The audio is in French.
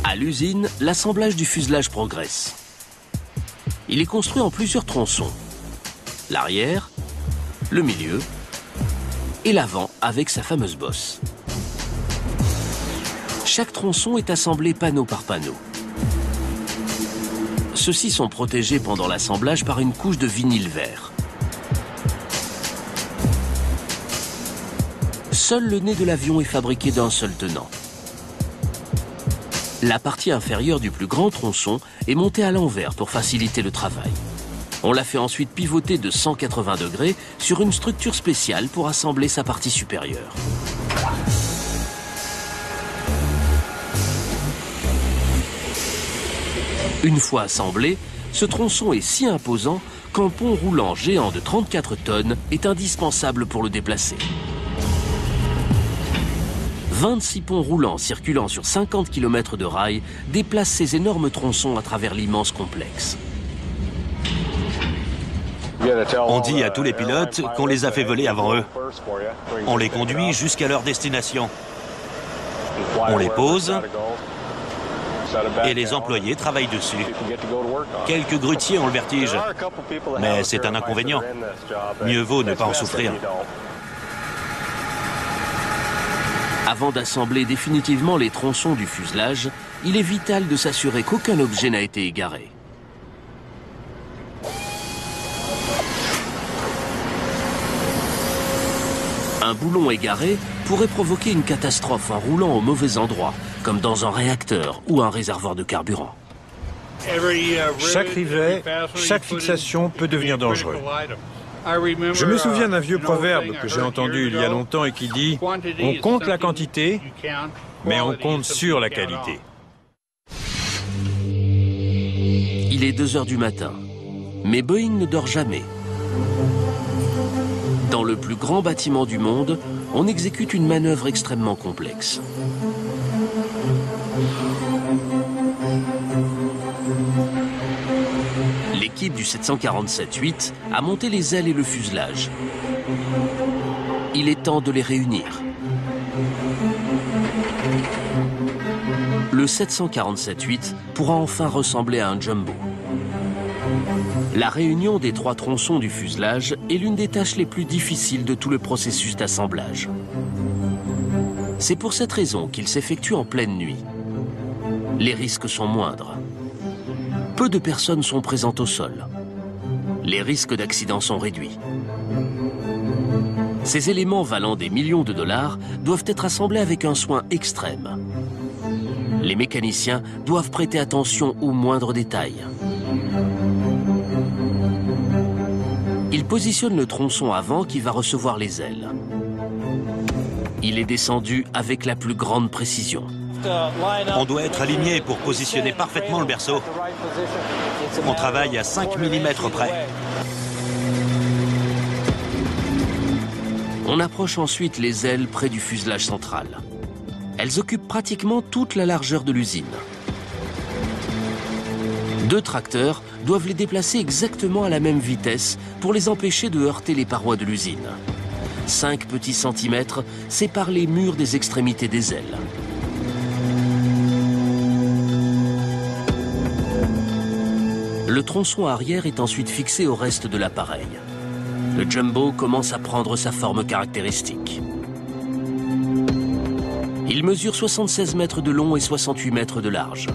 À l'usine, l'assemblage du fuselage progresse. Il est construit en plusieurs tronçons. L'arrière, le milieu et l'avant avec sa fameuse bosse. Chaque tronçon est assemblé panneau par panneau. Ceux-ci sont protégés pendant l'assemblage par une couche de vinyle vert. Seul le nez de l'avion est fabriqué d'un seul tenant. La partie inférieure du plus grand tronçon est montée à l'envers pour faciliter le travail. On la fait ensuite pivoter de 180 degrés sur une structure spéciale pour assembler sa partie supérieure. Une fois assemblé, ce tronçon est si imposant qu'un pont roulant géant de 34 tonnes est indispensable pour le déplacer. 26 ponts roulants circulant sur 50 km de rails déplacent ces énormes tronçons à travers l'immense complexe. On dit à tous les pilotes qu'on les a fait voler avant eux. On les conduit jusqu'à leur destination. On les pose et les employés travaillent dessus. Quelques grutiers ont le vertige, mais c'est un inconvénient. Mieux vaut ne pas en souffrir. Avant d'assembler définitivement les tronçons du fuselage, il est vital de s'assurer qu'aucun objet n'a été égaré. Un boulon égaré pourrait provoquer une catastrophe en roulant au mauvais endroit, comme dans un réacteur ou un réservoir de carburant. Chaque rivet, chaque fixation peut devenir dangereux. Je me souviens d'un vieux proverbe que j'ai entendu il y a longtemps et qui dit « On compte la quantité, mais on compte sur la qualité ». Il est 2 heures du matin, mais Boeing ne dort jamais. Dans le plus grand bâtiment du monde, on exécute une manœuvre extrêmement complexe. L'équipe du 747-8 a monté les ailes et le fuselage. Il est temps de les réunir. Le 747-8 pourra enfin ressembler à un jumbo. La réunion des 3 tronçons du fuselage est l'une des tâches les plus difficiles de tout le processus d'assemblage. C'est pour cette raison qu'il s'effectue en pleine nuit. Les risques sont moindres. Peu de personnes sont présentes au sol. Les risques d'accident sont réduits. Ces éléments valant des millions de dollars doivent être assemblés avec un soin extrême. Les mécaniciens doivent prêter attention aux moindres détails. Ils positionnent le tronçon avant qui va recevoir les ailes. Il est descendu avec la plus grande précision. On doit être aligné pour positionner parfaitement le berceau. On travaille à 5 mm près. On approche ensuite les ailes près du fuselage central. Elles occupent pratiquement toute la largeur de l'usine. 2 tracteurs doivent les déplacer exactement à la même vitesse pour les empêcher de heurter les parois de l'usine. 5 petits centimètres séparent les murs des extrémités des ailes. Le tronçon arrière est ensuite fixé au reste de l'appareil. Le jumbo commence à prendre sa forme caractéristique. Il mesure 76 mètres de long et 68 mètres de large.